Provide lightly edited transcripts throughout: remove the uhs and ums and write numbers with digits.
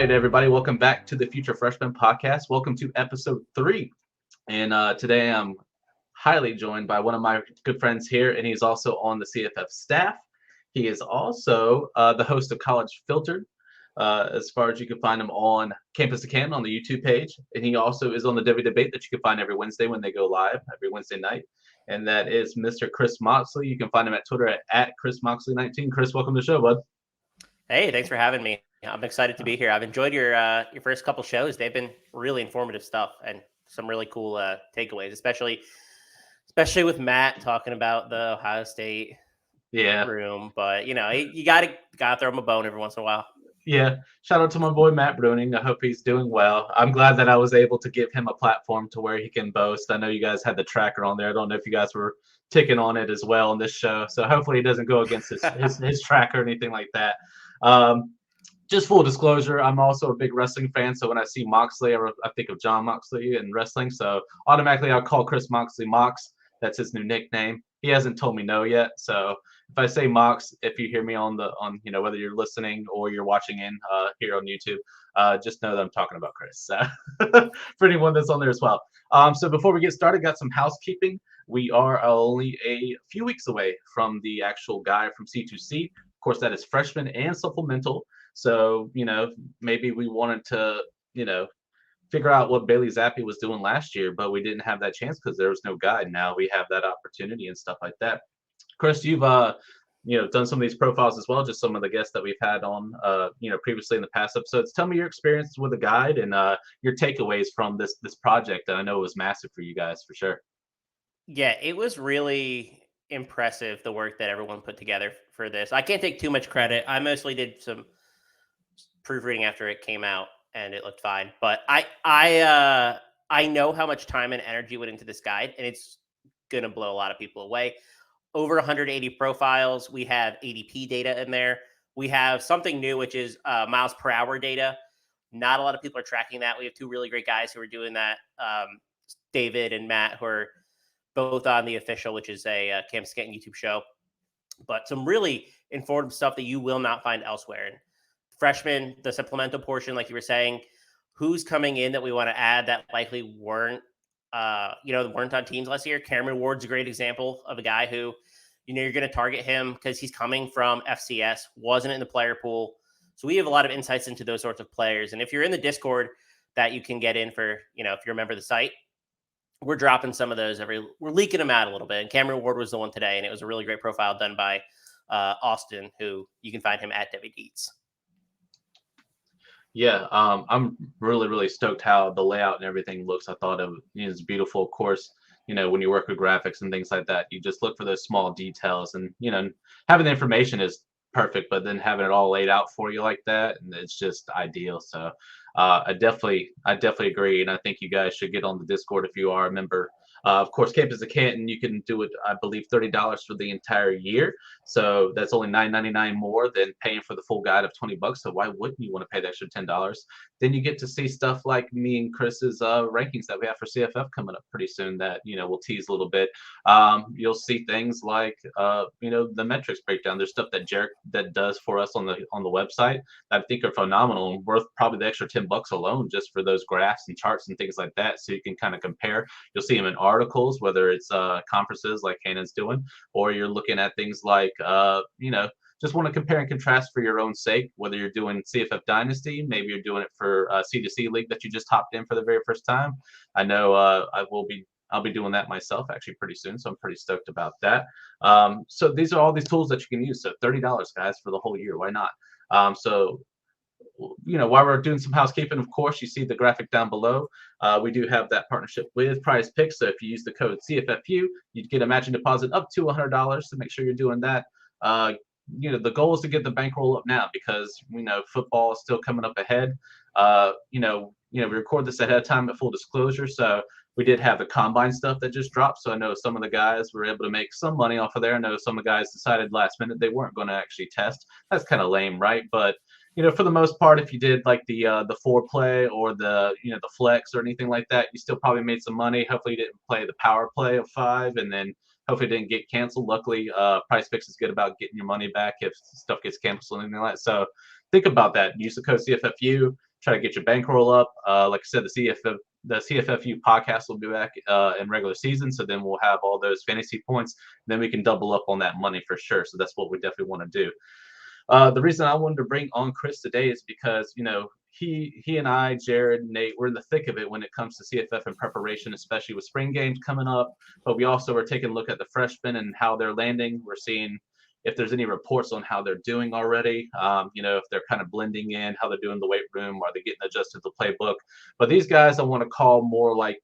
right, everybody. Welcome back to the Future Freshman podcast. Welcome to episode 3. And today I'm highly joined by one of my good friends here, and he's also on the CFF staff. He is also the host of College Filtered, as far as you can find him on Campus to Canton on the YouTube page. And he also is on the W Debate that you can find every Wednesday when they go live, every Wednesday night. And that is Mr. Chris Moxley. You can find him at Twitter at Chris Moxley19. Chris, welcome to the show, bud. Hey, thanks for having me. I'm excited to be here. I've enjoyed your first couple shows. They've been really informative stuff and some really cool takeaways, especially with Matt talking about the Ohio State room. But you gotta throw him a bone every once in a while. Yeah, shout out to my boy Matt Bruning. I hope he's doing well. I'm glad that I was able to give him a platform to where he can boast. I know you guys had the tracker on there. I don't know if you guys were ticking on it as well on this show. So hopefully he doesn't go against his tracker or anything like that. Just full disclosure, I'm also a big wrestling fan. So when I see Moxley, I think of John Moxley in wrestling. So automatically I'll call Chris Moxley Mox. That's his new nickname. He hasn't told me no yet. So if I say Mox, if you hear me on whether you're listening or you're watching in here on YouTube, just know that I'm talking about Chris. For anyone that's on there as well. So before we get started, got some housekeeping. We are only a few weeks away from the actual guy from C2C. Of course, that is freshman and supplemental. So, maybe we wanted to, figure out what Bailey Zappi was doing last year, but we didn't have that chance because there was no guide. Now we have that opportunity and stuff like that. Chris, you've, done some of these profiles as well, just some of the guests that we've had on, previously in the past episodes. Tell me your experience with a guide and your takeaways from this project that I know was massive for you guys, for sure. Yeah, it was really impressive, the work that everyone put together for this. I can't take too much credit. I mostly did some proofreading after it came out and it looked fine, but I know how much time and energy went into this guide, and it's going to blow a lot of people away. Over 180 profiles. We have ADP data in there. We have something new, which is miles per hour data. Not a lot of people are tracking that. We have two really great guys who are doing that. David and Matt, who are both on The Official, which is a Campus Canton YouTube show. But some really informative stuff that you will not find elsewhere. And freshmen, the supplemental portion, like you were saying, who's coming in that we want to add that likely weren't on teams last year. Cameron Ward's a great example of a guy who, you're going to target him because he's coming from FCS, wasn't in the player pool. So we have a lot of insights into those sorts of players. And if you're in the Discord that you can get in for, if you remember the site, we're dropping some of those we're leaking them out a little bit. And Cameron Ward was the one today, and it was a really great profile done by Austin, who you can find him at Debbie Deets. Yeah, I'm really, really stoked how the layout and everything looks. I thought it's beautiful. Of course, when you work with graphics and things like that, you just look for those small details, and having the information is perfect, but then having it all laid out for you like that, and it's just ideal. So I definitely agree, and I think you guys should get on the Discord if you are a member. Of course, Campus to Canton, you can do it, I believe, $30 for the entire year. So that's only $9.99 more than paying for the full guide of $20. So why wouldn't you want to pay the extra $10? Then you get to see stuff like me and Chris's rankings that we have for CFF coming up pretty soon that, we'll tease a little bit. You'll see things like, the metrics breakdown. There's stuff that Jarek that does for us on the website that I think are phenomenal and worth probably the extra $10 alone just for those graphs and charts and things like that. So you can kind of compare. You'll see them in articles, whether it's conferences like Cannon's doing, or you're looking at things like, just want to compare and contrast for your own sake, whether you're doing CFF Dynasty, maybe you're doing it for C2C League that you just hopped in for the very first time. I know I'll be doing that myself actually pretty soon, so I'm pretty stoked about that. So these are all these tools that you can use. So $30, guys, for the whole year. Why not? While we're doing some housekeeping, of course, you see the graphic down below. We do have that partnership with Prize Picks. So if you use the code CFFU, you'd get a matching deposit up to $100. So make sure you're doing that. The goal is to get the bankroll up now because football is still coming up ahead. We record this ahead of time at full disclosure. So we did have the combine stuff that just dropped. So I know some of the guys were able to make some money off of there. I know some of the guys decided last minute they weren't going to actually test. That's kind of lame, right? But for the most part, if you did like the 4-play or the the flex or anything like that, you still probably made some money. Hopefully you didn't play the power play of 5 and then hopefully it didn't get canceled. Luckily, Price Picks is good about getting your money back if stuff gets canceled and anything like that. So think about that. Use the code CFFU. try to get your bankroll up. Like I said, the CFFU podcast will be back in regular season, so then we'll have all those fantasy points. Then we can double up on that money for sure. So that's what we definitely want to do. The reason I wanted to bring on Chris today is because, he and I, Jared, Nate, we're in the thick of it when it comes to CFF and preparation, especially with spring games coming up. But we also are taking a look at the freshmen and how they're landing. We're seeing if there's any reports on how they're doing already, if they're kind of blending in, how they're doing the weight room, are they getting adjusted to the playbook? But these guys I want to call more like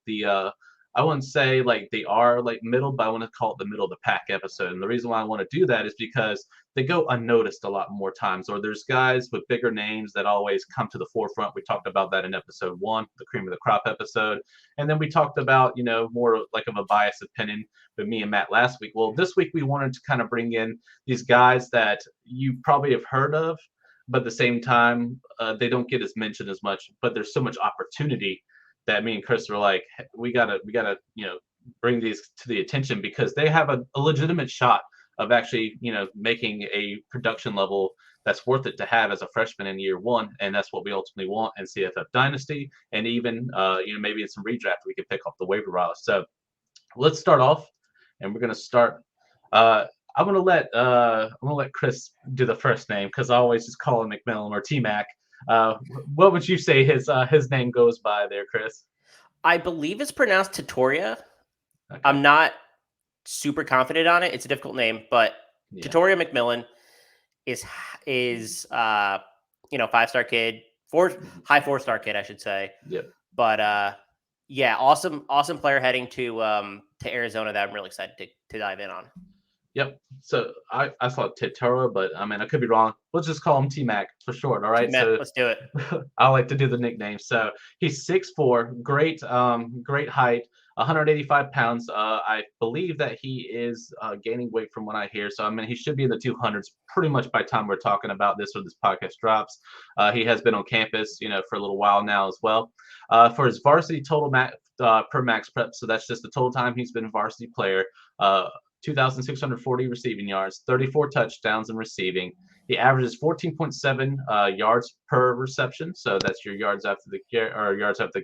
I wouldn't say like they are like middle, but I want to call it the middle of the pack episode. And the reason why I want to do that is because they go unnoticed a lot more times, or there's guys with bigger names that always come to the forefront. We talked about that in episode 1, the cream of the crop episode. And then we talked about, more like of a biased opinion with me and Matt last week. Well, this week we wanted to kind of bring in these guys that you probably have heard of, but at the same time, they don't get as mentioned as much, but there's so much opportunity that me and Chris were like, we gotta, bring these to the attention because they have a legitimate shot of actually, making a production level that's worth it to have as a freshman in year 1. And that's what we ultimately want in CFF Dynasty. And even, maybe in some redraft, we could pick up the waiver wire. So let's start off, and we're going to start. I'm gonna let Chris do the first name because I always just call him McMillan or T-Mac. What would you say his name goes by there, Chris? I believe it's pronounced Tetairoa. Okay. I'm not super confident on it. It's a difficult name, but Tetairoa McMillan is 5-star kid, high 4-star kid, I should say. Yep. But awesome player heading to Arizona that I'm really excited to dive in on. Yep. So I saw Tetairoa, but I mean I could be wrong. We'll just call him T-Mac for short. All right. T-Mac, so let's do it. I like to do the nickname. So he's 6'4", great height, 185 pounds. I believe that he is gaining weight from what I hear. So I mean he should be in the 200s pretty much by the time we're talking about this or this podcast drops. He has been on campus, for a little while now as well. For his varsity total per max prep, so that's just the total time he's been a varsity player. 2,640 receiving yards, 34 touchdowns in receiving. He averages 14.7 yards per reception, so that's your yards after the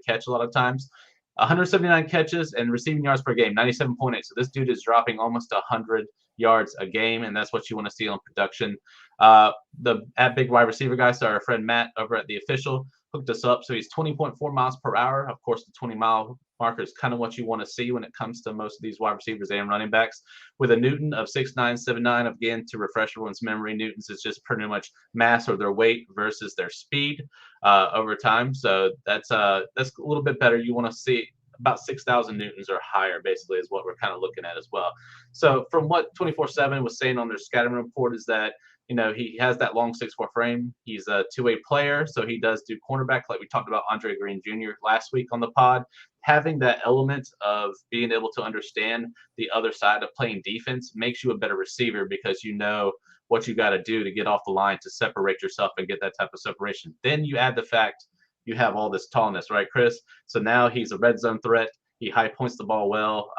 catch a lot of times. 179 catches and receiving yards per game, 97.8. So this dude is dropping almost 100 yards a game, and that's what you want to see on production. The big wide receiver guy, so our friend Matt over at The Official hooked us up. So he's 20.4 miles per hour. Of course, the 20-mile marker is kind of what you want to see when it comes to most of these wide receivers and running backs. With a Newton of 6'9", again, to refresh everyone's memory, Newton's is just pretty much mass or their weight versus their speed over time. So that's a little bit better. You want to see about 6,000 Newtons or higher, basically, is what we're kind of looking at as well. So from what 24/7 was saying on their scouting report is that, he has that long 6'4" frame. He's a two-way player, so he does do cornerback, like we talked about Andre Green Jr. last week on the pod. Having that element of being able to understand the other side of playing defense makes you a better receiver because you know what you got to do to get off the line to separate yourself and get that type of separation. Then you add the fact you have all this tallness, right, Chris? So now he's a red zone threat. He high points the ball well.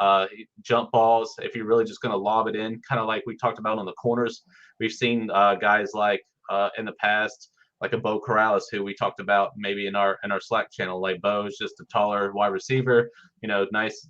Jump balls, if you're really just going to lob it in, kind of like we talked about on the corners. We've seen guys like in the past, like a Bo Corrales, who we talked about maybe in our Slack channel. Like Bo's just a taller wide receiver, nice,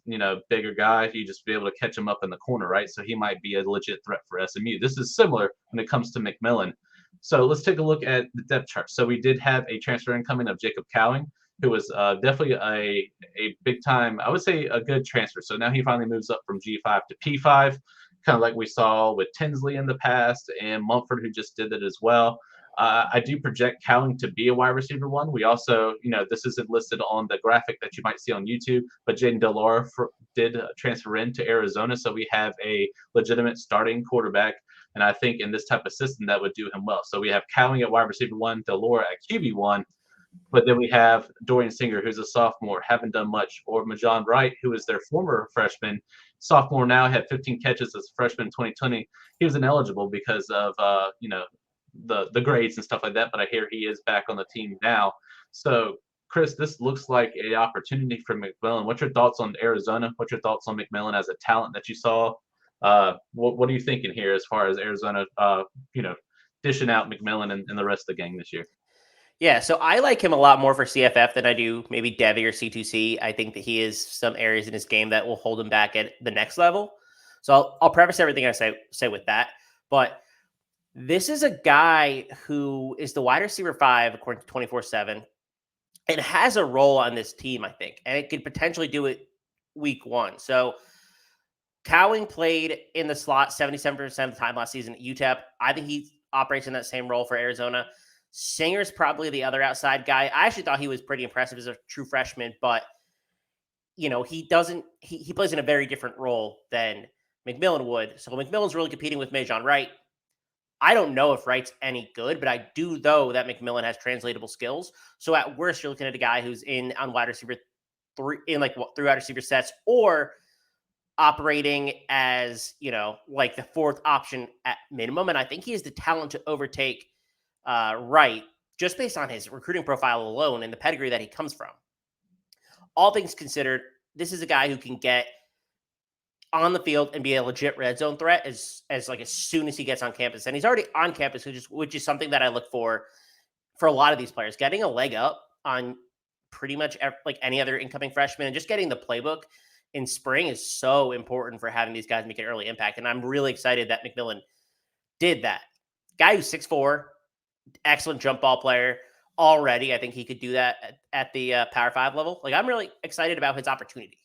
bigger guy. You just be able to catch him up in the corner, right? So he might be a legit threat for SMU. This is similar when it comes to McMillan. So let's take a look at the depth chart. So we did have a transfer incoming of Jacob Cowing, who was definitely a big time, I would say a good transfer. So now he finally moves up from G5 to P5, kind of like we saw with Tinsley in the past and Mumford, who just did it as well. I do project Cowing to be a wide receiver 1. We also, this isn't listed on the graphic that you might see on YouTube, but Jaden Delora did transfer into Arizona. So we have a legitimate starting quarterback. And I think in this type of system, that would do him well. So we have Cowing at wide receiver 1, Delora at QB1. But then we have Dorian Singer, who's a sophomore, haven't done much, or Majon Wright, who is their former freshman, sophomore now, had 15 catches as a freshman in 2020. He was ineligible because of the grades and stuff like that, but I hear he is back on the team now. So, Chris, this looks like an opportunity for McMillan. What's your thoughts on Arizona? What's your thoughts on McMillan as a talent that you saw? What are you thinking here as far as Arizona, dishing out McMillan and the rest of the gang this year? Yeah, so I like him a lot more for CFF than I do maybe Devi or C2C. I think that he is some areas in his game that will hold him back at the next level. So I'll preface everything I say with that. But this is a guy who is the wide receiver 5 according to 24/7 and has a role on this team, I think, and it could potentially do it week 1. So Cowing played in the slot 77% of the time last season at UTEP. I think he operates in that same role for Arizona. Singer's probably the other outside guy. I actually thought he was pretty impressive as a true freshman, but he doesn't he plays in a very different role than McMillan would. So McMillan's really competing with Majon Wright. I don't know if Wright's any good, but I do know that McMillan has translatable skills. So at worst, you're looking at a guy who's in on wide receiver 3 in like 3 wide receiver sets, or operating as like the 4th option at minimum. And I think he has the talent to overtake Wright just based on his recruiting profile alone and the pedigree that he comes from. All things considered, this is a guy who can get on the field and be a legit red zone threat as soon as he gets on campus. And he's already on campus, which is something that I look for a lot of these players. Getting a leg up on pretty much like any other incoming freshman and just getting the playbook in spring is so important for having these guys make an early impact. And I'm really excited that McMillan did that. Guy who's 6'4", excellent jump ball player already. I think he could do that at the Power 5 level. Like, I'm really excited about his opportunity.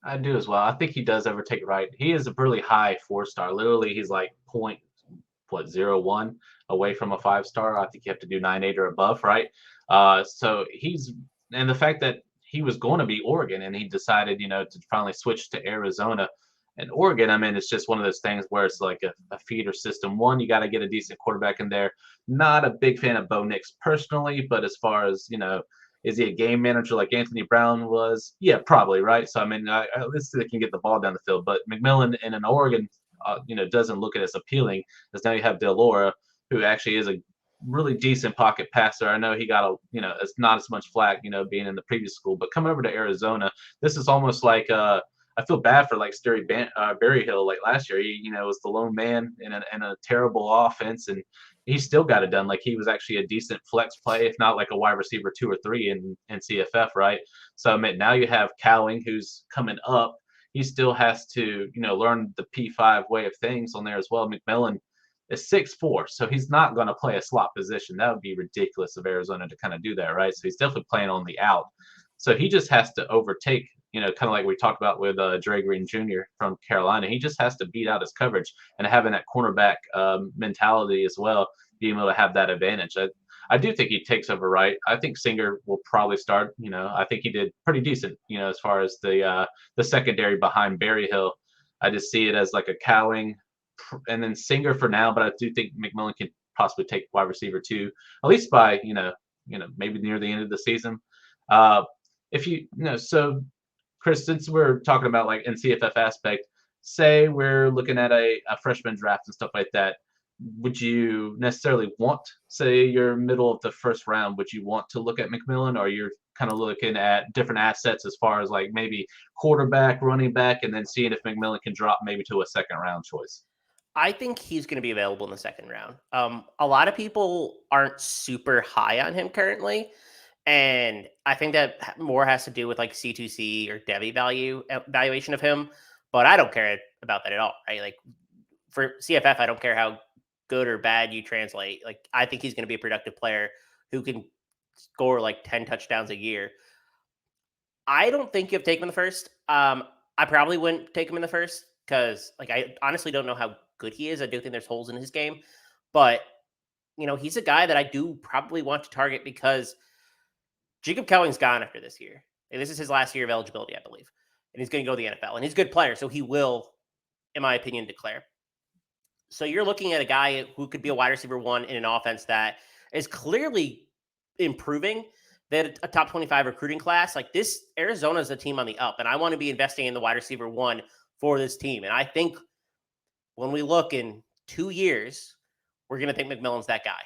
I do as well. I think he does overtake Wright. He is a really high 4-star. Literally, he's like 0.01 away from a 5-star. I think you have to do 9.8 or above, right? So and the fact that he was going to be Oregon and he decided, to finally switch to Arizona. And Oregon, I mean, it's just one of those things where it's like a feeder system. One, you got to get a decent quarterback in there. Not a big fan of Bo Nix personally, but as far as, is he a game manager like Anthony Brown was? Yeah, probably, right? So, I mean, at least they can get the ball down the field. But McMillan in an Oregon, doesn't look at as appealing as now you have Delora, who actually is a really decent pocket passer. I know he got it's not as much flack, being in the previous school. But coming over to Arizona, this is almost like I feel bad for like Berryhill like last year. He, was the lone man in a terrible offense, and he still got it done. Like he was actually a decent flex play, if not like a wide receiver 2 or 3 in CFF, right? So I mean, now you have Cowing who's coming up. He still has to, learn the P5 way of things on there as well. McMillan is 6'4", so he's not going to play a slot position. That would be ridiculous of Arizona to kind of do that, right? So he's definitely playing on the out. So he just has to overtake, kind of like we talked about with Dre Green Jr. from Carolina. He just has to beat out his coverage and having that cornerback mentality as well, being able to have that advantage. I do think he takes over Wright. I think Singer will probably start. I think he did pretty decent, as far as the secondary behind Berryhill. I just see it as like a Cowing and then Singer for now, but I do think McMillan can possibly take wide receiver 2, at least by, maybe near the end of the season. So Chris, since we're talking about like in CFF aspect, say we're looking at a freshman draft and stuff like that, would you necessarily want, say you're middle of the first round, would you want to look at McMillan, or you're kind of looking at different assets as far as like maybe quarterback, running back, and then seeing if McMillan can drop maybe to a second round choice? I think he's going to be available in the second round. A lot of people aren't super high on him currently. And I think that more has to do with like C2C or Devi valuation of him. But I don't care about that at all, right? Like for CFF, I don't care how good or bad you translate. Like I think he's going to be a productive player who can score like 10 touchdowns a year. I don't think you have to take him in the first. I probably wouldn't take him in the first because like I honestly don't know how good he is. I do think there's holes in his game. But, he's a guy that I do probably want to target because Jacob Cowing's gone after this year. And this is his last year of eligibility, I believe. And he's going to go to the NFL. And he's a good player, so he will, in my opinion, declare. So you're looking at a guy who could be a wide receiver 1 in an offense that is clearly improving. They had a top 25 recruiting class. Like this, Arizona is a team on the up. And I want to be investing in the wide receiver 1 for this team. And I think when we look in 2 years, we're going to think McMillan's that guy.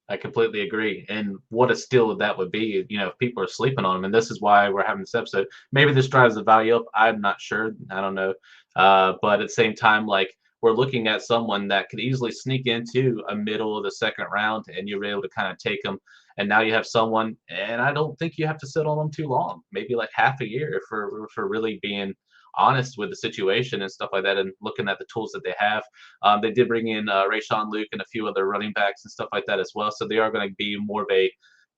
I completely agree. And what a steal that would be, if people are sleeping on him. And this is why we're having this episode. Maybe this drives the value up. I'm not sure. I don't know. But at the same time, like we're looking at someone that could easily sneak into a middle of the second round, and you're able to kind of take them. And now you have someone, and I don't think you have to sit on them too long, maybe like half a year for really being honest with the situation and stuff like that, and looking at the tools that they have. They did bring in Rayshawn Luke and a few other running backs and stuff like that as well. So they are going to be more of a,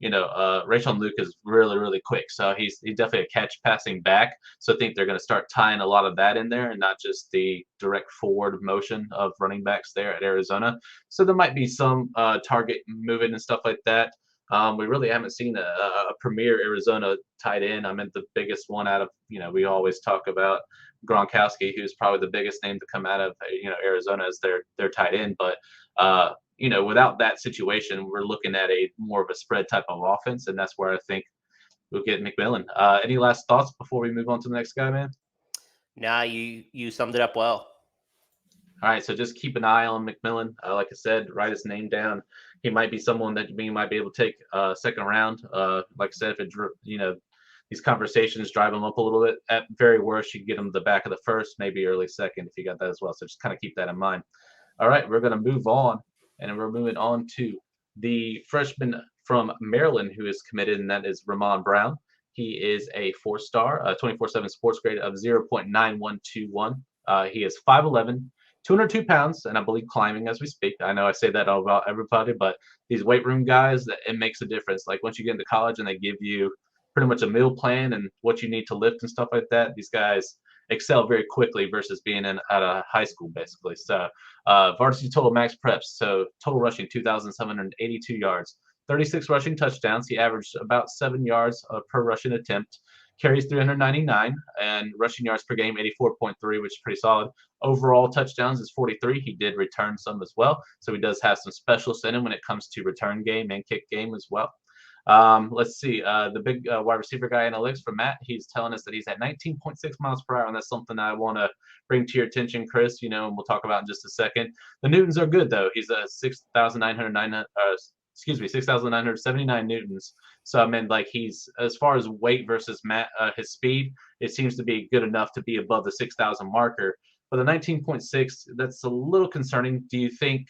Rayshawn Luke is really, really quick. So he's definitely a catch passing back. So I think they're going to start tying a lot of that in there and not just the direct forward motion of running backs there at Arizona. So there might be some target moving and stuff like that. We really haven't seen a premier Arizona tight end. I mean, the biggest one out of, we always talk about Gronkowski, who's probably the biggest name to come out of, Arizona as their tight end. But, without that situation, we're looking at a more of a spread type of offense. And that's where I think we'll get McMillan. Any last thoughts before we move on to the next guy, man? Nah, you summed it up well. All right, so just keep an eye on McMillan. Like I said, write his name down. He might be someone that we might be able to take second round. Like I said, if these conversations drive him up a little bit, at very worst, you can get him to the back of the first, maybe early second if you got that as well. So just kind of keep that in mind. All right, we're going to move on, and we're moving on to the freshman from Maryland who is committed, and that is Ramon Brown. He is a 4-star, 24/7 sports grade of 0.9121. He is 5'11", 202 pounds, and I believe climbing as we speak. I know I say that about everybody, but these weight room guys, it makes a difference. Like once you get into college and they give you pretty much a meal plan and what you need to lift and stuff like that, these guys excel very quickly versus being out of high school, basically. So varsity total max preps, so total rushing 2,782 yards, 36 rushing touchdowns. He averaged about 7 yards per rushing attempt. Carries 399 and rushing yards per game 84.3, which is pretty solid. Overall touchdowns is 43. He did return some as well, so he does have some specialists in him when it comes to return game and kick game as well. Let's see. The big wide receiver guy analytics from Matt, he's telling us that he's at 19.6 miles per hour, and that's something I want to bring to your attention, Chris. And we'll talk about in just a second. The Newtons are good though. He's a 6,979 Newtons. So I mean, like he's, as far as weight versus his speed, it seems to be good enough to be above the 6,000 marker. But the 19.6, that's a little concerning. Do you think?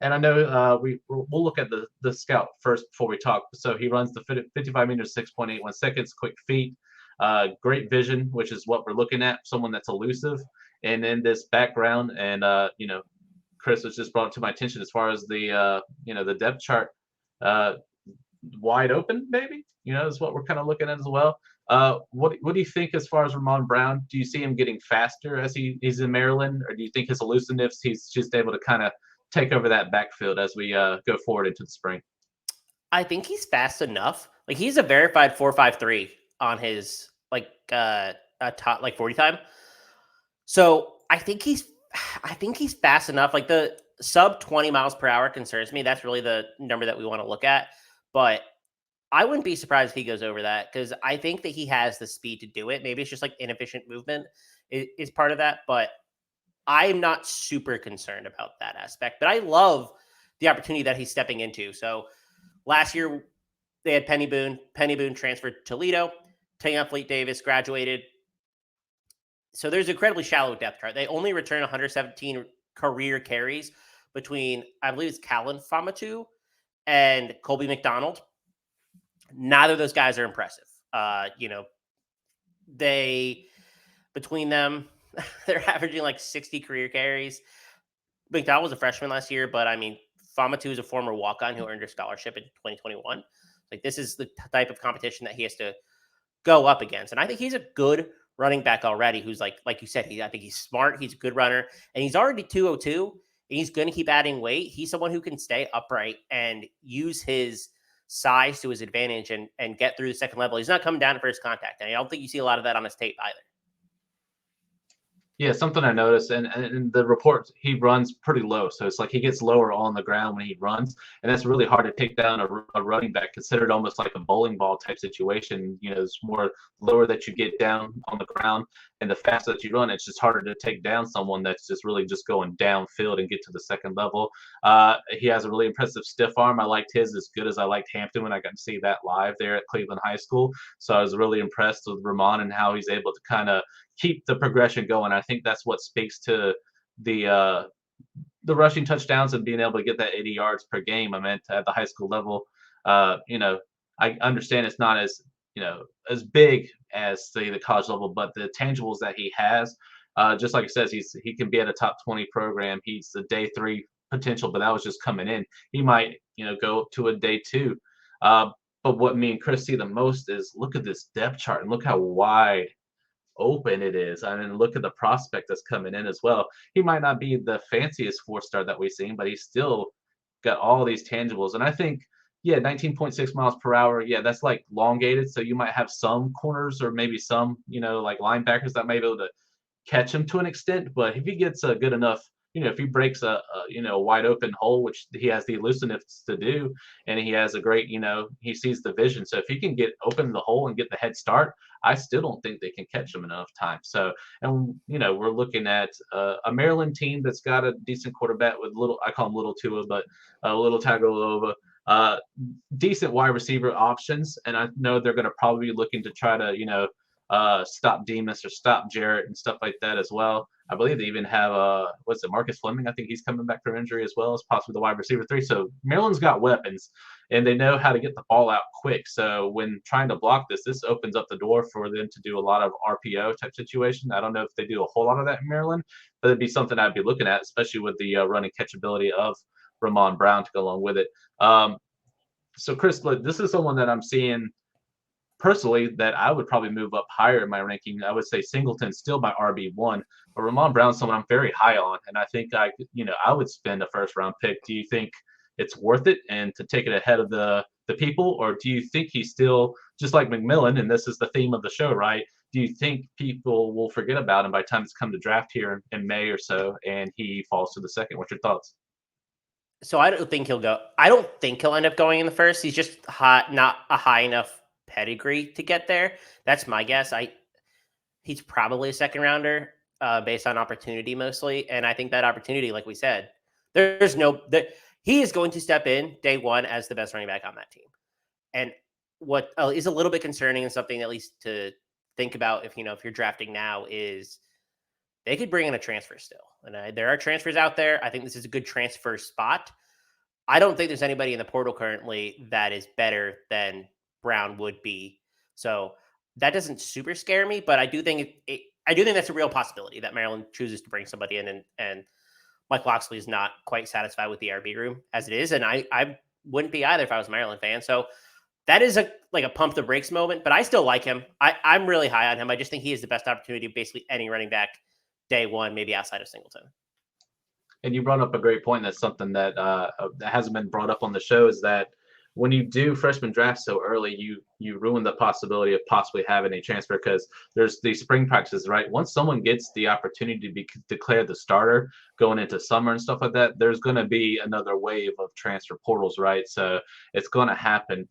And I know we'll look at the scout first before we talk. So he runs the 55 meters, 6.81 seconds, quick feet, great vision, which is what we're looking at. Someone that's elusive, and in this background, and Chris was just brought to my attention as far as the depth chart. Wide open, maybe, is what we're kind of looking at as well. What do you think as far as Ramon Brown? Do you see him getting faster as he's in Maryland, or do you think his elusiveness, he's just able to kind of take over that backfield as we go forward into the spring? I think he's fast enough. Like he's a verified 4.53 on his a top 40 time. So I think he's fast enough. Like the sub 20 miles per hour concerns me. That's really the number that we want to look at. But I wouldn't be surprised if he goes over that, because I think that he has the speed to do it. Maybe it's just like inefficient movement is part of that. But I'm not super concerned about that aspect. But I love the opportunity that he's stepping into. So last year they had Penny Boone. Penny Boone transferred to Toledo. Tayon Fleet Davis graduated. So there's incredibly shallow depth chart. They only return 117 career carries between, I believe it's Callan Famatu and Colby McDonald. Neither of those guys are impressive. They, between them, they're averaging like 60 career carries. McDonald was a freshman last year, but I mean, Famatu is a former walk-on who earned a scholarship in 2021. Like this is the type of competition that he has to go up against. And I think he's a good running back already, who's like you said, I think he's smart. He's a good runner, and he's already 202. And he's going to keep adding weight. He's someone who can stay upright and use his size to his advantage and get through the second level. He's not coming down at first contact. And I don't think you see a lot of that on his tape either. Yeah, something I noticed, and in the report, he runs pretty low. So it's like he gets lower on the ground when he runs, and that's really hard to take down a running back, considered almost like a bowling ball type situation. It's more lower that you get down on the ground, and the faster that you run, it's just harder to take down someone that's just really just going downfield and get to the second level. He has a really impressive stiff arm. I liked his as good as I liked Hampton when I got to see that live there at Cleveland High School. So I was really impressed with Ramon and how he's able to kind of keep the progression going. I think that's what speaks to the the rushing touchdowns and being able to get that 80 yards per game. I meant at the high school level. You know, I understand it's not as as big as say the college level, but the tangibles that he has, just like it says, he can be at a top 20 program. He's the day three potential, but that was just coming in. He might go to a day two. But what me and Chris see the most is look at this depth chart and look how wide open it is. I mean, look at the prospect that's coming in as well. He might not be the fanciest four-star that we've seen, but he's still got all these tangibles. And I think, yeah, 19.6 miles per hour. Yeah, that's like elongated. So you might have some corners or maybe some, like linebackers that may be able to catch him to an extent. But if he gets a good enough, if he breaks a wide open hole, which he has the elusiveness to do, and he has a great, he sees the vision. So if he can get open the hole and get the head start, I still don't think they can catch him enough time. So, and we're looking at a Maryland team that's got a decent quarterback with I call him Little Tua, but Little Tagovailoa. Decent wide receiver options, and I know they're going to probably be looking to try to stop Demas or stop Jarrett and stuff like that as well. I believe they even have what's it, Marcus Fleming? I think he's coming back from injury as well as possibly the wide receiver 3. So Maryland's got weapons, and they know how to get the ball out quick. So when trying to block this opens up the door for them to do a lot of RPO type situation. I don't know if they do a whole lot of that in Maryland, but it'd be something I'd be looking at, especially with the running catchability of Ramon Brown to go along with it. So Chris, look, this is someone that I'm seeing personally that I would probably move up higher in my ranking. I would say Singleton's still my RB1, but Ramon Brown's someone I'm very high on, and I think I would spend a first round pick. Do you think it's worth it and to take it ahead of the people, or do you think he's still just like McMillan? And this is the theme of the show, right? Do you think people will forget about him by the time it's come to draft here in May or so, and he falls to the second? What's your thoughts? So I don't think he'll go. I don't think he'll end up going in the first. He's just not a high enough pedigree to get there. That's my guess. He's probably a second rounder based on opportunity mostly, and I think that opportunity, like we said, he is going to step in day one as the best running back on that team. And what is a little bit concerning and something at least to think about if you're drafting now is they could bring in a transfer still. And there are transfers out there. I think this is a good transfer spot. I don't think there's anybody in the portal currently that is better than Brown would be. So that doesn't super scare me, but I do think that's a real possibility that Maryland chooses to bring somebody in and Mike Moxley is not quite satisfied with the RB room as it is. And I wouldn't be either if I was a Maryland fan. So that is a pump the brakes moment, but I still like him. I'm really high on him. I just think he is the best opportunity of basically any running back day one, maybe outside of Singleton. And you brought up a great point. That's something that hasn't been brought up on the show, is that when you do freshman draft so early, you ruin the possibility of possibly having a transfer, because there's these spring practices, right? Once someone gets the opportunity to be declared the starter going into summer and stuff like that, there's going to be another wave of transfer portals, right? So it's going to happen.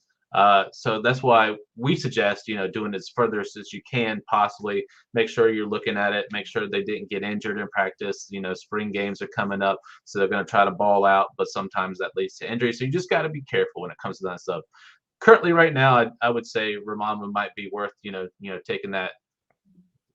So that's why we suggest, doing as further as you can possibly. Make sure you're looking at it. Make sure they didn't get injured in practice. Spring games are coming up, so they're going to try to ball out, but sometimes that leads to injury. So you just got to be careful when it comes to that stuff. Currently, right now, I would say Ramon might be worth, taking that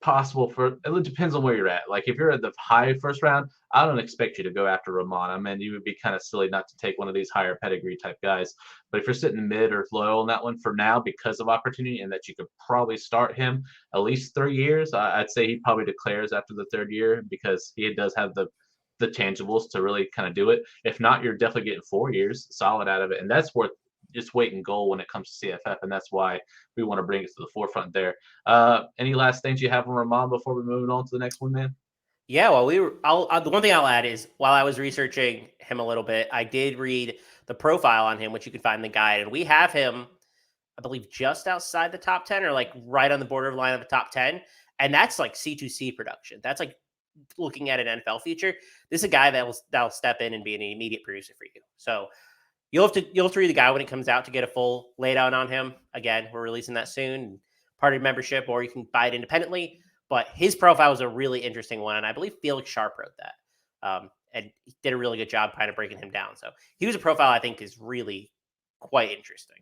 possible for. It depends on where you're at. Like if you're at the high first round, I don't expect you to go after Ramon. I mean, you would be kind of silly not to take one of these higher pedigree type guys. But if you're sitting mid or low on that one for now because of opportunity and that you could probably start him at least 3 years, I'd say he probably declares after the third year, because he does have the tangibles to really kind of do it. If not, you're definitely getting 4 years solid out of it, and that's worth just weight and goal when it comes to CFF, and that's why we want to bring it to the forefront there. Any last things you have on Ramon before we move on to the next one, man? Yeah, well, the one thing I'll add is while I was researching him a little bit, I did read the profile on him, which you can find in the guide, and we have him, I believe, just outside the top 10 or right on the borderline of the top 10, and that's like C2C production. That's like looking at an NFL feature. This is a guy that'll step in and be an immediate producer for you. So you'll have to read the guy when it comes out to get a full laydown on him. Again, we're releasing that soon, part of membership, or you can buy it independently. But his profile was a really interesting one, and I believe Felix Sharp wrote that, and he did a really good job kind of breaking him down. So he was a profile I think is really quite interesting.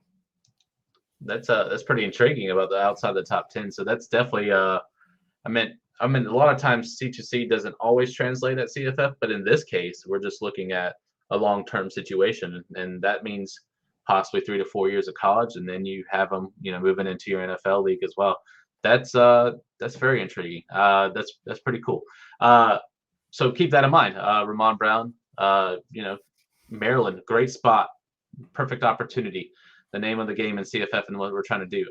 That's pretty intriguing about the outside the top 10. So that's definitely I mean, a lot of times C2C doesn't always translate at CFF, but in this case, we're just looking at a long-term situation, and that means possibly 3 to 4 years of college, and then you have them, moving into your NFL league as well. That's very intriguing. That's pretty cool. So keep that in mind. Ramon Brown, Maryland, great spot, perfect opportunity. The name of the game in CFF and what we're trying to do.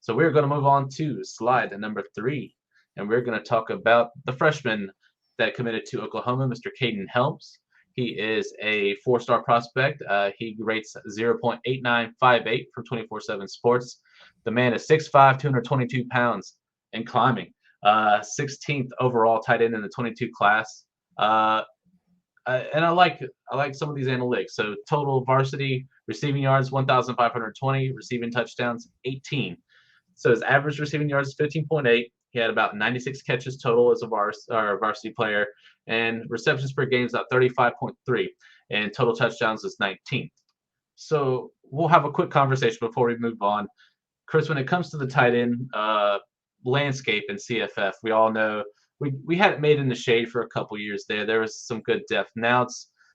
So we're going to move on to slide number 3, and we're going to talk about the freshman that committed to Oklahoma, Mr. Kaden Helms. He is a 4-star prospect. He rates 0.8958 from 24/7 Sports. The man is 6'5", 222 pounds, and climbing. 16th overall tight end in the 22 class. And I like some of these analytics. So total varsity receiving yards 1,520, receiving touchdowns 18. So his average receiving yards is 15.8. He had about 96 catches total as a varsity player, and receptions per game is at 35.3, and total touchdowns is 19. So we'll have a quick conversation before we move on. Chris, when it comes to the tight end landscape in CFF, we all know we had it made in the shade for a couple years there. There was some good depth. Now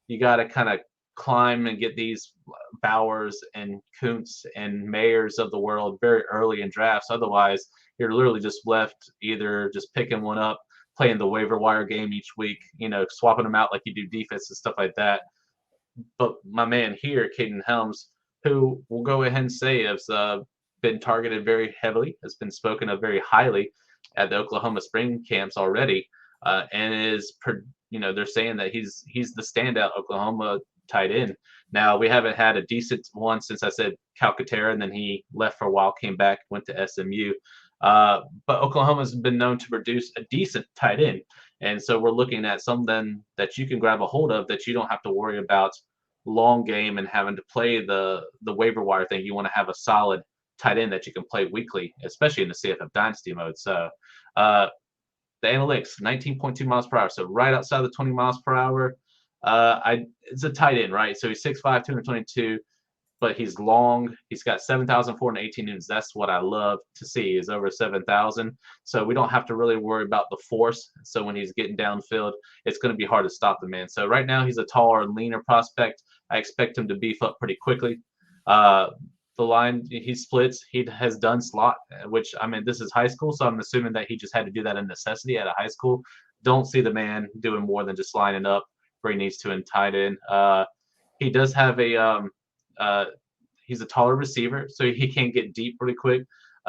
you got to kind of climb and get these Bowers and Kuntz and Mayers of the world very early in drafts. Otherwise, you're literally just left either just picking one up, playing the waiver wire game each week, swapping them out like you do defense and stuff like that. But my man here, Kaden Helms, who we'll go ahead and say has been targeted very heavily, has been spoken of very highly at the Oklahoma spring camps already, and they're saying that he's the standout Oklahoma tight end. Now, we haven't had a decent one since I said Calcaterra, and then he left for a while, came back, went to SMU. But Oklahoma's been known to produce a decent tight end, and so we're looking at something that you can grab a hold of that you don't have to worry about long game and having to play the waiver wire thing. You want to have a solid tight end that you can play weekly, especially in the CFF Dynasty mode. So the analytics, 19.2 miles per hour, so right outside the 20 miles per hour. It's a tight end, right? So he's 6'5", 222, but he's long. He's got 7,418 newtons. That's what I love to see, is over 7,000. So we don't have to really worry about the force. So when he's getting downfield, it's going to be hard to stop the man. So right now he's a taller, leaner prospect. I expect him to beef up pretty quickly. The line he splits, he has done slot, which, I mean, this is high school, so I'm assuming that he just had to do that in necessity at a high school. Don't see the man doing more than just lining up where he needs to in tight end. He does have he's a taller receiver, so he can get deep pretty quick.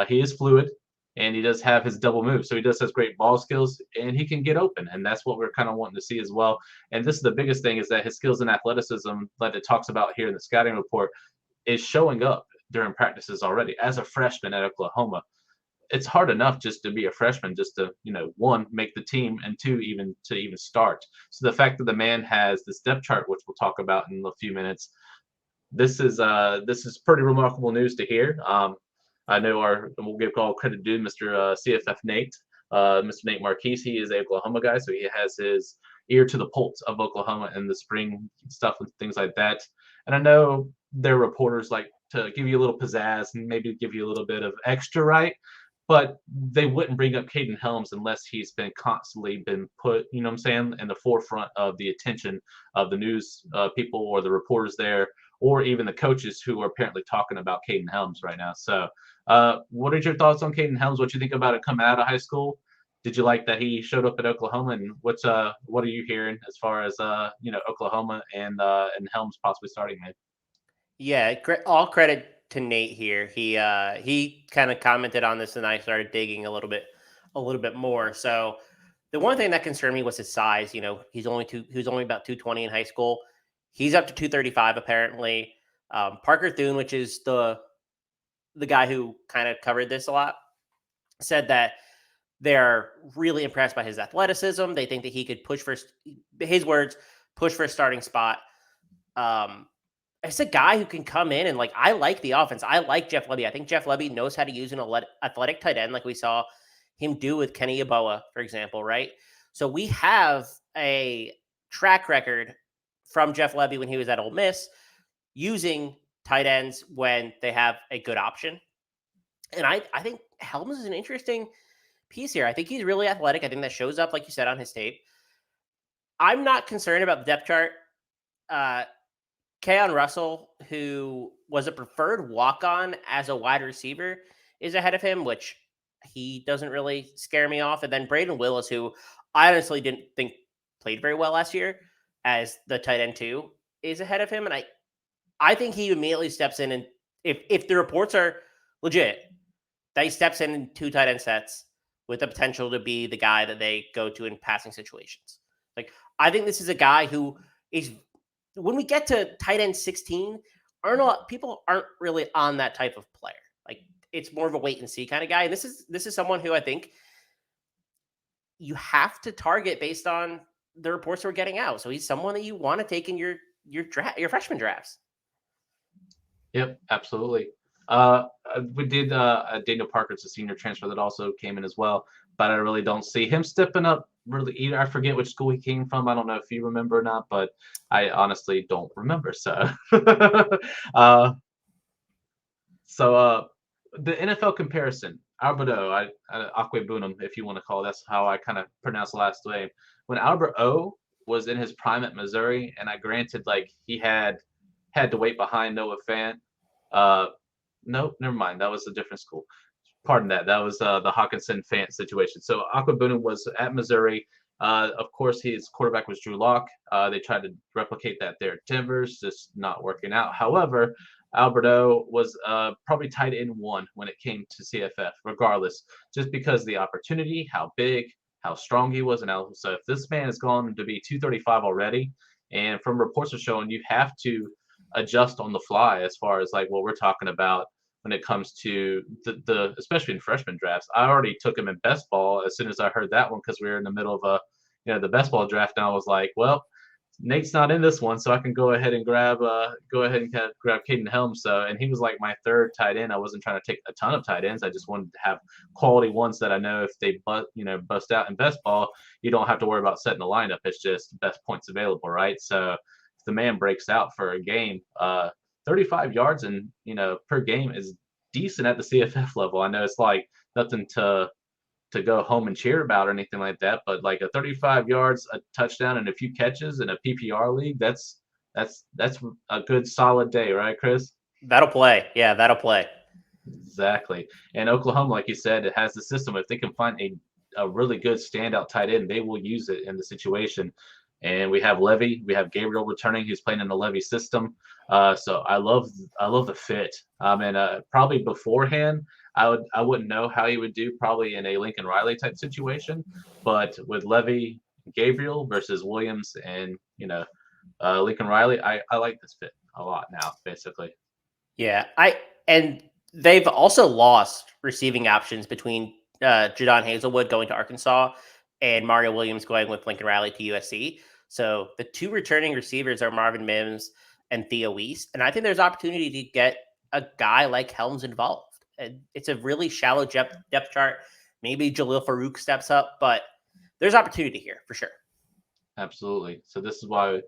He is fluid, and he does have his double move, so he does has great ball skills, and he can get open, and that's what we're kind of wanting to see as well. And this is the biggest thing, is that his skills and athleticism that it talks about here in the scouting report is showing up during practices already. As a freshman at Oklahoma, it's hard enough just to be a freshman, just to, one, make the team, and two, even start. So the fact that the man has this depth chart, which we'll talk about in a few minutes, this is pretty remarkable news to hear. I know we'll give all credit to Mr. CFF Nate, Mr. Nate Marquise. He is an Oklahoma guy, so he has his ear to the pulse of Oklahoma and the spring stuff and things like that. And I know their reporters like to give you a little pizzazz and maybe give you a little bit of extra, right? But they wouldn't bring up Kaden Helms unless he's been constantly been put, in the forefront of the attention of the news people or the reporters there, or even the coaches who are apparently talking about Kaden Helms right now. So what are your thoughts on Kaden Helms? What you think about it coming out of high school? Did you like that he showed up at Oklahoma? And what are you hearing as far as Oklahoma and Helms possibly starting, man? Yeah, all credit to Nate here. He kind of commented on this, and I started digging a little bit more. So the one thing that concerned me was his size. He was only about 220 in high school. He's up to 235 apparently. Parker Thune, which is the guy who kind of covered this a lot, said that they're really impressed by his athleticism. They think that he could push for a starting spot. It's a guy who can come in and, like, I like the offense. I like Jeff Lebby. I think Jeff Lebby knows how to use an athletic tight end, like we saw him do with Kenny Yeboah, for example, right? So we have a track record from Jeff Lebby when he was at Ole Miss using tight ends when they have a good option. And I think Helms is an interesting piece here. I think he's really athletic. I think that shows up, like you said, on his tape. I'm not concerned about the depth chart. Keon Russell, who was a preferred walk-on as a wide receiver, is ahead of him, which he doesn't really scare me off. And then Braden Willis, who I honestly didn't think played very well last year as the tight end too, is ahead of him. And I think he immediately steps in, and if the reports are legit, that he steps in 2 tight end sets with the potential to be the guy that they go to in passing situations. Like, I think this is a guy who is, when we get to tight end 16, people aren't really on that type of player. Like, it's more of a wait and see kind of guy. And this is someone who I think you have to target based on the reports we're getting out. So he's someone that you want to take in your freshman drafts. Yep, absolutely. We did Daniel Parker's a senior transfer that also came in as well, but I really don't see him stepping up really either. I forget which school he came from. I don't know if you remember or not, but I honestly don't remember. So, the NFL comparison, Alberto, Akwe Bunum, if you want to call it, that's how I kind of pronounce the last name. When Albert O was in his prime at Missouri, and I granted like he had to wait behind Noah Fant. No, never mind. That was a different school. Pardon that. That was the Hawkinson Fant situation. So Aquabunum was at Missouri. Of course, his quarterback was Drew Lock. They tried to replicate that there at Denver's, just not working out. However, Alberto was probably tight end 1 when it came to CFF, regardless, just because the opportunity, how big, how strong he was. And so if this man is going to be 235 already, and from reports are showing you have to adjust on the fly as far as like what we're talking about when it comes to the especially in freshman drafts. I already took him in best ball as soon as I heard that one because we were in the middle of the best ball draft, and I was like, well, Nate's not in this one, so I can go ahead and grab Kaden Helms. And he was like my 3rd tight end. I wasn't trying to take a ton of tight ends. I just wanted to have quality ones that I know if they bust out in best ball, you don't have to worry about setting the lineup. It's just best points available, right? So if the man breaks out for a game, 35 yards and per game is decent at the CFF level. I know it's like nothing to go home and cheer about or anything like that, but like a 35 yards, a touchdown, and a few catches in a PPR league, that's a good solid day, right, Chris? That'll play. Yeah, that'll play. Exactly. And Oklahoma, like you said, it has the system. If they can find a really good standout tight end, they will use it in the situation. And we have Levy, we have Gabriel returning. He's playing in the Levy system. So I love the fit. And probably beforehand, I wouldn't know how he would do probably in a Lincoln Riley type situation, but with Levy, Gabriel versus Williams, and Lincoln Riley, I like this fit a lot now, basically. Yeah, and they've also lost receiving options between Jadon Hazelwood going to Arkansas and Mario Williams going with Lincoln Riley to USC. So the 2 returning receivers are Marvin Mims and Theo Weiss. And I think there's opportunity to get a guy like Helms involved. And it's a really shallow depth chart. Maybe Jalil Farouk steps up, but there's opportunity here for sure. Absolutely. So this is why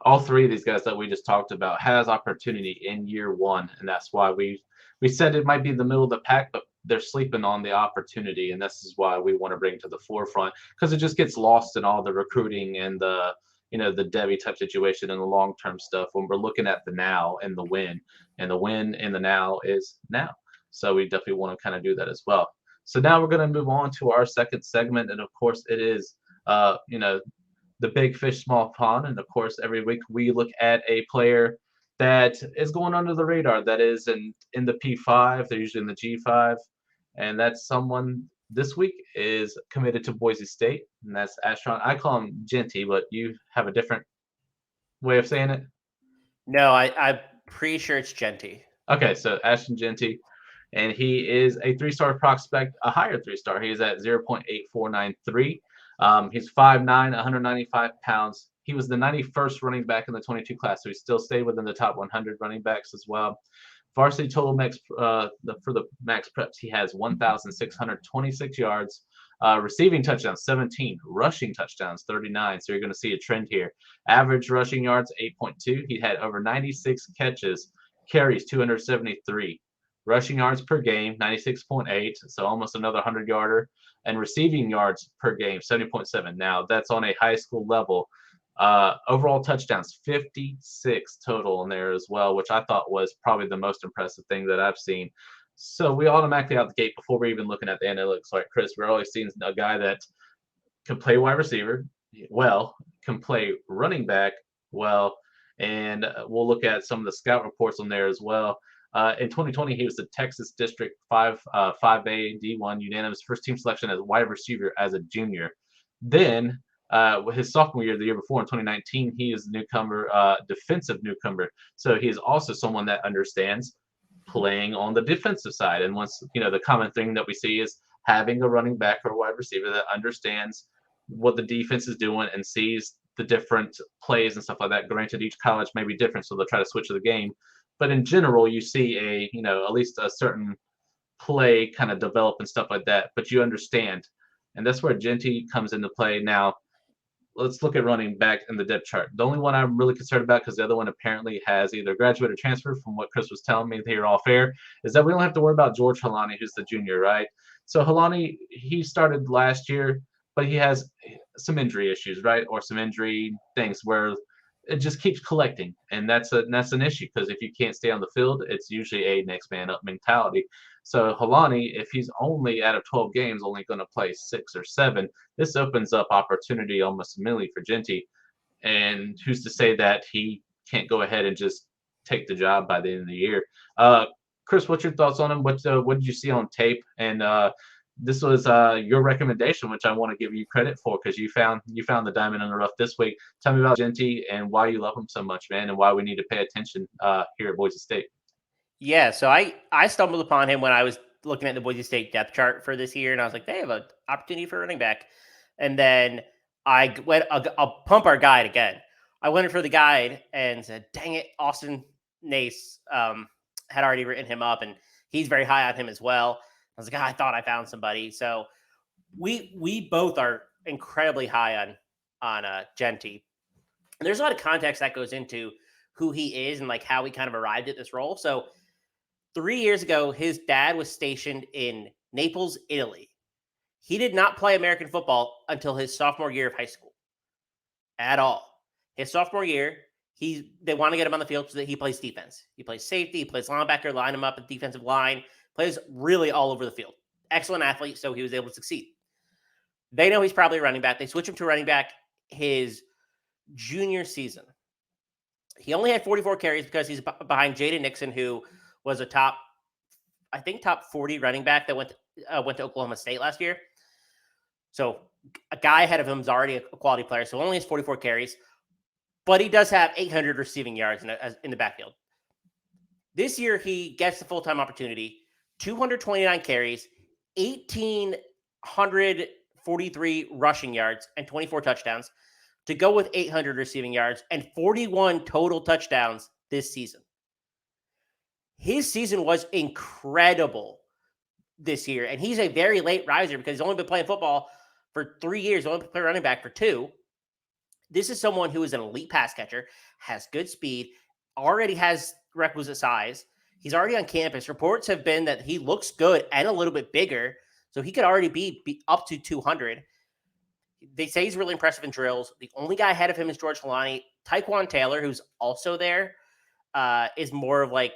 all 3 of these guys that we just talked about has opportunity in year 1. And that's why we said it might be the middle of the pack, but they're sleeping on the opportunity, and this is why we want to bring to the forefront, because it just gets lost in all the recruiting and the Debbie type situation and the long-term stuff when we're looking at the now and the win, and the win and the now is now. So we definitely want to kind of do that as well. So now we're going to move on to our second segment, and of course it is the big fish, small pond, and of course every week we look at a player that is going under the radar, that is in the P5, they're usually in the G5, and that's someone this week is committed to Boise State, and that's Ashton. I call him Genty, but you have a different way of saying it? No, I'm pretty sure it's Genty. Okay, so Ashton Genty, and he is a 3-star prospect, a higher 3-star. He's at 0.8493. He's 5'9", 195 pounds. He was the 91st running back in the 22 class, so he still stayed within the top 100 running backs as well. Varsity total max for the max preps, he has 1,626 yards, receiving touchdowns 17, rushing touchdowns 39. So you're going to see a trend here. Average rushing yards 8.2. He had over 96 catches, carries 273. rushing yards per game, 96.8, so almost another 100-yarder, and receiving yards per game, 70.7. Now, that's on a high school level. Overall touchdowns, 56 total in there as well, which I thought was probably the most impressive thing that I've seen. So we automatically out the gate, before we're even looking at the analytics, like Chris, we're always seeing a guy that can play wide receiver well, can play running back well, and we'll look at some of the scout reports on there as well. In 2020, he was the Texas District 5A D1 unanimous first team selection as wide receiver as a junior. Then his sophomore year, the year before in 2019, he is a newcomer, defensive newcomer. So he is also someone that understands playing on the defensive side. And once, the common thing that we see is having a running back or a wide receiver that understands what the defense is doing and sees the different plays and stuff like that. Granted, each college may be different, so they'll try to switch the game. But in general, you see at least a certain play kind of develop and stuff like that, but you understand. And that's where Genty comes into play. Now, let's look at running back in the depth chart. The only one I'm really concerned about, because the other one apparently has either graduated or transferred from what Chris was telling me here off air, is that we don't have to worry about George Halani, who's the junior, right? So Halani, he started last year, but he has some injury issues, right? Or some injury things where it just keeps collecting. And that's an issue, because if you can't stay on the field, it's usually a next man up mentality. So Halani, if he's only out of 12 games, only going to play 6 or 7, this opens up opportunity almost immediately for Genty. And who's to say that he can't go ahead and just take the job by the end of the year? Chris, what's your thoughts on him? What did you see on tape? And this was your recommendation, which I want to give you credit for, because you found the diamond in the rough this week. Tell me about Genty and why you love him so much, man, and why we need to pay attention here at Boise State. Yeah, so I stumbled upon him when I was looking at the Boise State depth chart for this year, and I was like, they have an opportunity for running back. And then I went, I'll pump our guide again. I went for the guide and said, dang it, Austin Nace had already written him up, and he's very high on him as well. I was like, I thought I found somebody. So we both are incredibly high on Genty. And there's a lot of context that goes into who he is and like how he kind of arrived at this role. So 3 years ago, his dad was stationed in Naples, Italy. He did not play American football until his sophomore year of high school at all. His sophomore year, they want to get him on the field so that he plays defense. He plays safety, he plays linebacker, line him up at defensive line, plays really all over the field. Excellent athlete, so he was able to succeed. They know he's probably a running back. They switch him to running back his junior season. He only had 44 carries because he's behind Jaden Nixon, who was a top 40 running back that went to Oklahoma State last year. So a guy ahead of him is already a quality player, so only has 44 carries, but he does have 800 receiving yards in the backfield. This year, he gets the full-time opportunity, 229 carries, 1,843 rushing yards, and 24 touchdowns to go with 800 receiving yards and 41 total touchdowns this season. His season was incredible this year, and he's a very late riser because he's only been playing football for 3 years, only been playing running back for 2. This is someone who is an elite pass catcher, has good speed, already has requisite size. He's already on campus. Reports have been that he looks good and a little bit bigger, so he could already be up to 200. They say he's really impressive in drills. The only guy ahead of him is George Halani. Tyquan Taylor, who's also there, is more of like,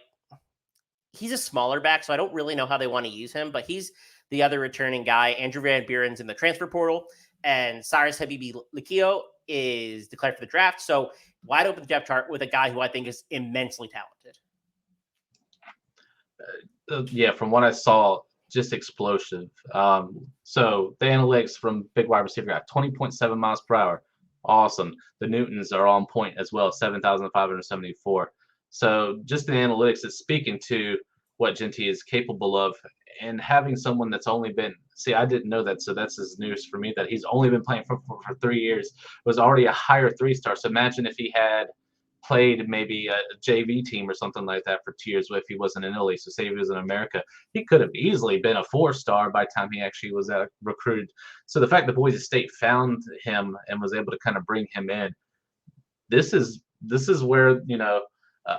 he's a smaller back, so I don't really know how they want to use him, but he's the other returning guy. Andrew Van Buren's in the transfer portal, and Cyrus Habibi Likio is declared for the draft. So wide open depth chart with a guy who I think is immensely talented. Yeah, from what I saw, just explosive. So the analytics from big wide receiver got 20.7 miles per hour. Awesome. The Newtons are on point as well, 7,574. So just the analytics is speaking to what Genty is capable of, and having someone that's only been, I didn't know that, so that's his news for me, that he's only been playing for 3 years, was already a higher 3-star. So imagine if he had played maybe a JV team or something like that for 2 years if he wasn't in Italy. So say he was in America, he could have easily been a 4-star by the time he actually was recruited. So the fact that Boise State found him and was able to kind of bring him in, this is where,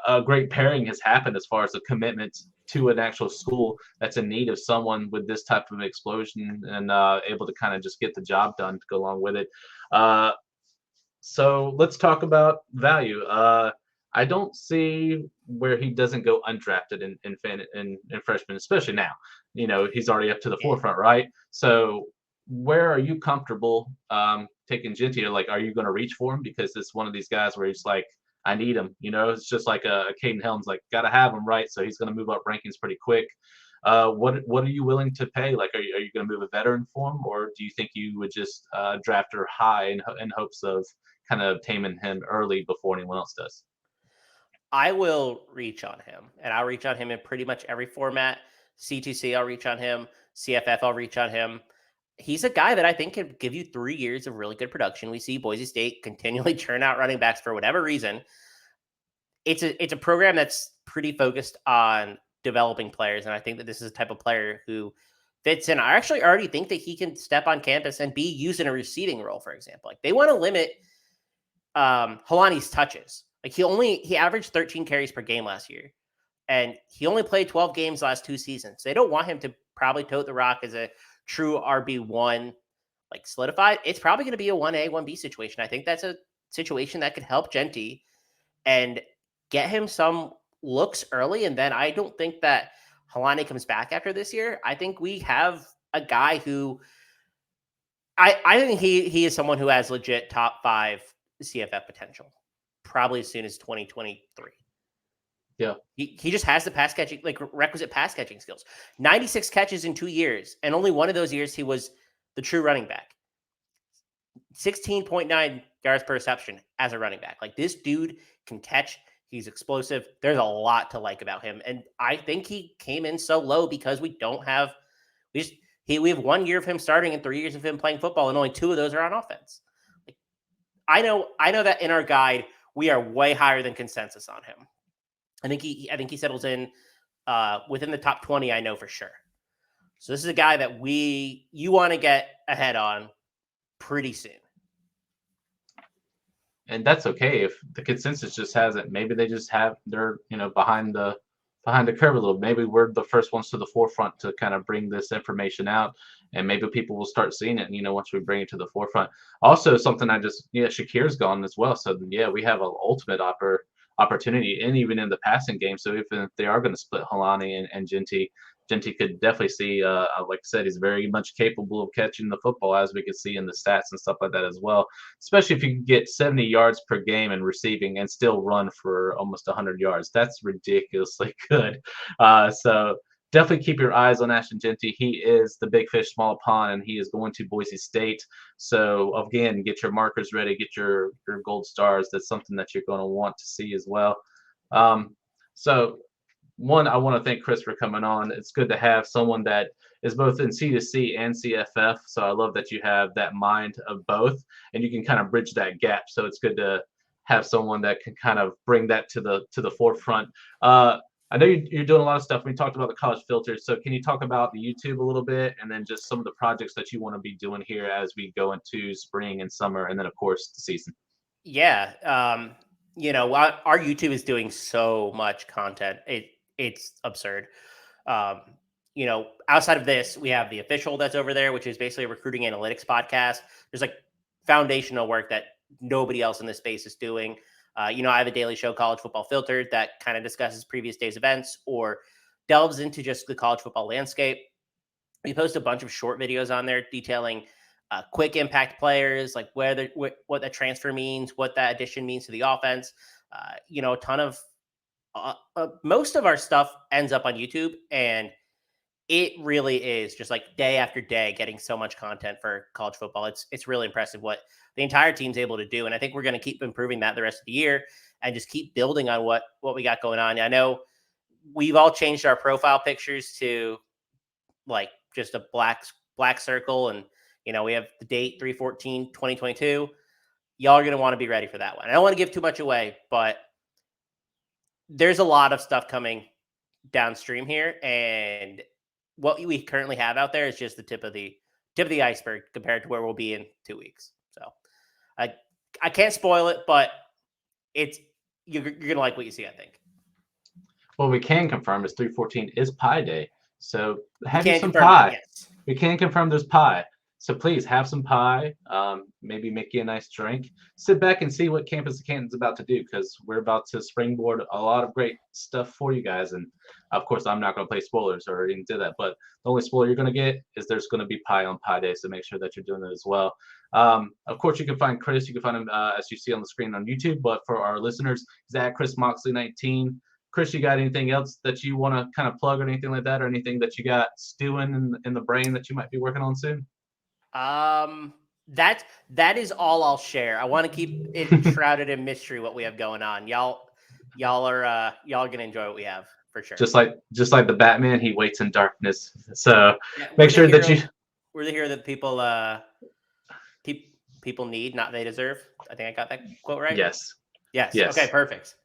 a great pairing has happened as far as the commitment to an actual school that's in need of someone with this type of explosion and able to kind of just get the job done to go along with it. Uh, so let's talk about value. I don't see where he doesn't go undrafted in freshman, especially now. He's already up to the Yeah. forefront, right? So where are you comfortable taking Genty? Or like, are you going to reach for him because it's one of these guys where he's like, I need him. It's just like a Caden Helms, like got to have him, right? So he's going to move up rankings pretty quick. What are you willing to pay? Like, are you going to move a veteran for him, or do you think you would just draft her high in hopes of kind of taming him early before anyone else does? I will reach on him, and I'll reach on him in pretty much every format. C2C, I'll reach on him. CFF, I'll reach on him. He's a guy that I think can give you 3 years of really good production. We see Boise State continually churn out running backs for whatever reason. It's a program that's pretty focused on developing players, and I think that this is a type of player who fits in. I actually already think that he can step on campus and be used in a receiving role, for example. Like they want to limit Helani's touches. Like he averaged 13 carries per game last year, and he only played 12 games last 2 seasons. They don't want him to probably tote the rock as a true RB1, like solidified. It's probably going to be a 1A, 1B situation. I think that's a situation that could help Genty and get him some looks early. And then I don't think that Helani comes back after this year. I think we have a guy who I think he is someone who has legit top 5 CFF potential, probably as soon as 2023. Yeah. He just has the pass catching, like requisite pass catching skills. 96 catches in 2 years, and only one of those years he was the true running back. 16.9 yards per reception as a running back. Like this dude can catch. He's explosive. There's a lot to like about him, and I think he came in so low because we have 1 year of him starting and 3 years of him playing football, and only 2 of those are on offense. Like, I know that in our guide we are way higher than consensus on him. I think he settles in within the top 20. I know for sure. So this is a guy that you want to get ahead on pretty soon. And that's okay if the consensus just hasn't. Maybe they're behind the curve a little. Maybe we're the first ones to the forefront to kind of bring this information out, and maybe people will start seeing it. Once we bring it to the forefront. Also, something Shakir's gone as well. So yeah, we have an ultimate opportunity, and even in the passing game. So even if they are going to split Helani and Genty could definitely see, like I said, he's very much capable of catching the football, as we could see in the stats and stuff like that as well. Especially if you can get 70 yards per game in receiving and still run for almost 100 yards. That's ridiculously good. So definitely keep your eyes on Ashton Genty. He is the big fish, small pond, and he is going to Boise State. So again, get your markers ready, get your gold stars. That's something that you're going to want to see as well. So one, I want to thank Chris for coming on. It's good to have someone that is both in C2C and CFF. So I love that you have that mind of both, and you can kind of bridge that gap. So it's good to have someone that can kind of bring that to the forefront. I know you're doing a lot of stuff. We talked about the college filters. So can you talk about the YouTube a little bit, and then just some of the projects that you want to be doing here as we go into spring and summer, and then of course the season? Yeah. Our YouTube is doing so much content. It's absurd. Outside of this, we have the official that's over there, which is basically a recruiting analytics podcast. There's like foundational work that nobody else in this space is doing. I have a daily show, College Football Filtered, that kind of discusses previous day's events or delves into just the college football landscape. We post a bunch of short videos on there detailing quick impact players, like what that transfer means, what that addition means to the offense. A ton of most of our stuff ends up on YouTube, and it really is just like day after day getting so much content for college football. It's really impressive what the entire team's able to do, and I think we're going to keep improving that the rest of the year and just keep building on what we got going on. I know we've all changed our profile pictures to like just a black circle, and we have the date 3/14/2022. Y'all are going to want to be ready for that one. I don't want to give too much away, but there's a lot of stuff coming downstream here, and what we currently have out there is just the tip of the iceberg compared to where we'll be in 2 weeks. So I can't spoil it, but you're gonna like what you see, I think. What we can confirm is 314 is Pie Day. So We have you can some confirm that, pie. yes. We can confirm there's pie. So please have some pie. Maybe make you a nice drink. Sit back and see what Campus of Canton's about to do, because we're about to springboard a lot of great stuff for you guys. And of course, I'm not going to play spoilers or even do that. But the only spoiler you're going to get is there's going to be pie on Pie Day. So make sure that you're doing it as well. Of course, you can find Chris. You can find him as you see on the screen on YouTube. But for our listeners, he's at Chris Moxley 19. Chris, you got anything else that you want to kind of plug or anything like that, or anything that you got stewing in the brain that you might be working on soon? That is all I'll share. I want to keep it shrouded in mystery what we have going on. Y'all are gonna enjoy what we have for sure. Just like the Batman, he waits in darkness. So Yeah, make sure that you. We're the hero that people need, not they deserve. I think I got that quote right. Yes. Yes. Okay. Perfect.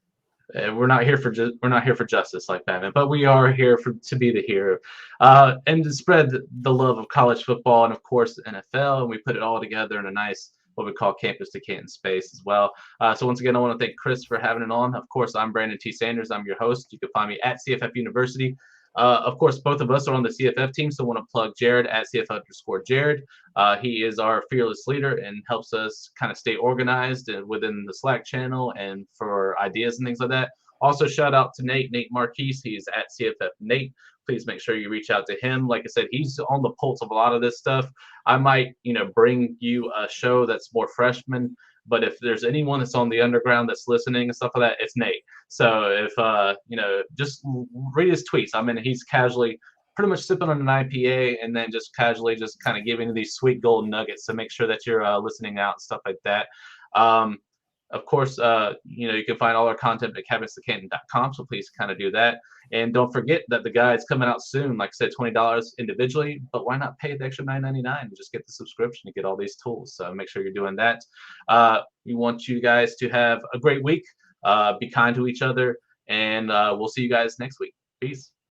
We're not here for justice like Batman, but we are here to be the hero, and to spread the love of college football and of course NFL. And we put it all together in a nice what we call Campus to Canton space as well. So once again, I want to thank Chris for having it on. Of course, I'm Brandon T. Sanders. I'm your host. You can find me at CFF University. Of course, both of us are on the CFF team, so I want to plug Jared at CFF_Jared. He is our fearless leader and helps us kind of stay organized and within the Slack channel and for ideas and things like that. Also, shout out to Nate Marquise. He's at CFF Nate. Please make sure you reach out to him. Like I said, he's on the pulse of a lot of this stuff. I might, bring you a show that's more freshman, but if there's anyone that's on the underground that's listening and stuff like that, it's Nate. So if just read his tweets. I mean, he's casually pretty much sipping on an IPA and then just casually just kind of giving these sweet golden nuggets. So make sure that you're listening out and stuff like that. Of course, you can find all our content at cabinstocanton.com, so please kind of do that. And don't forget that the guide's coming out soon. Like I said, $20 individually, but why not pay the extra $9.99 and just get the subscription to get all these tools? So make sure you're doing that. We want you guys to have a great week. Be kind to each other, and we'll see you guys next week. Peace.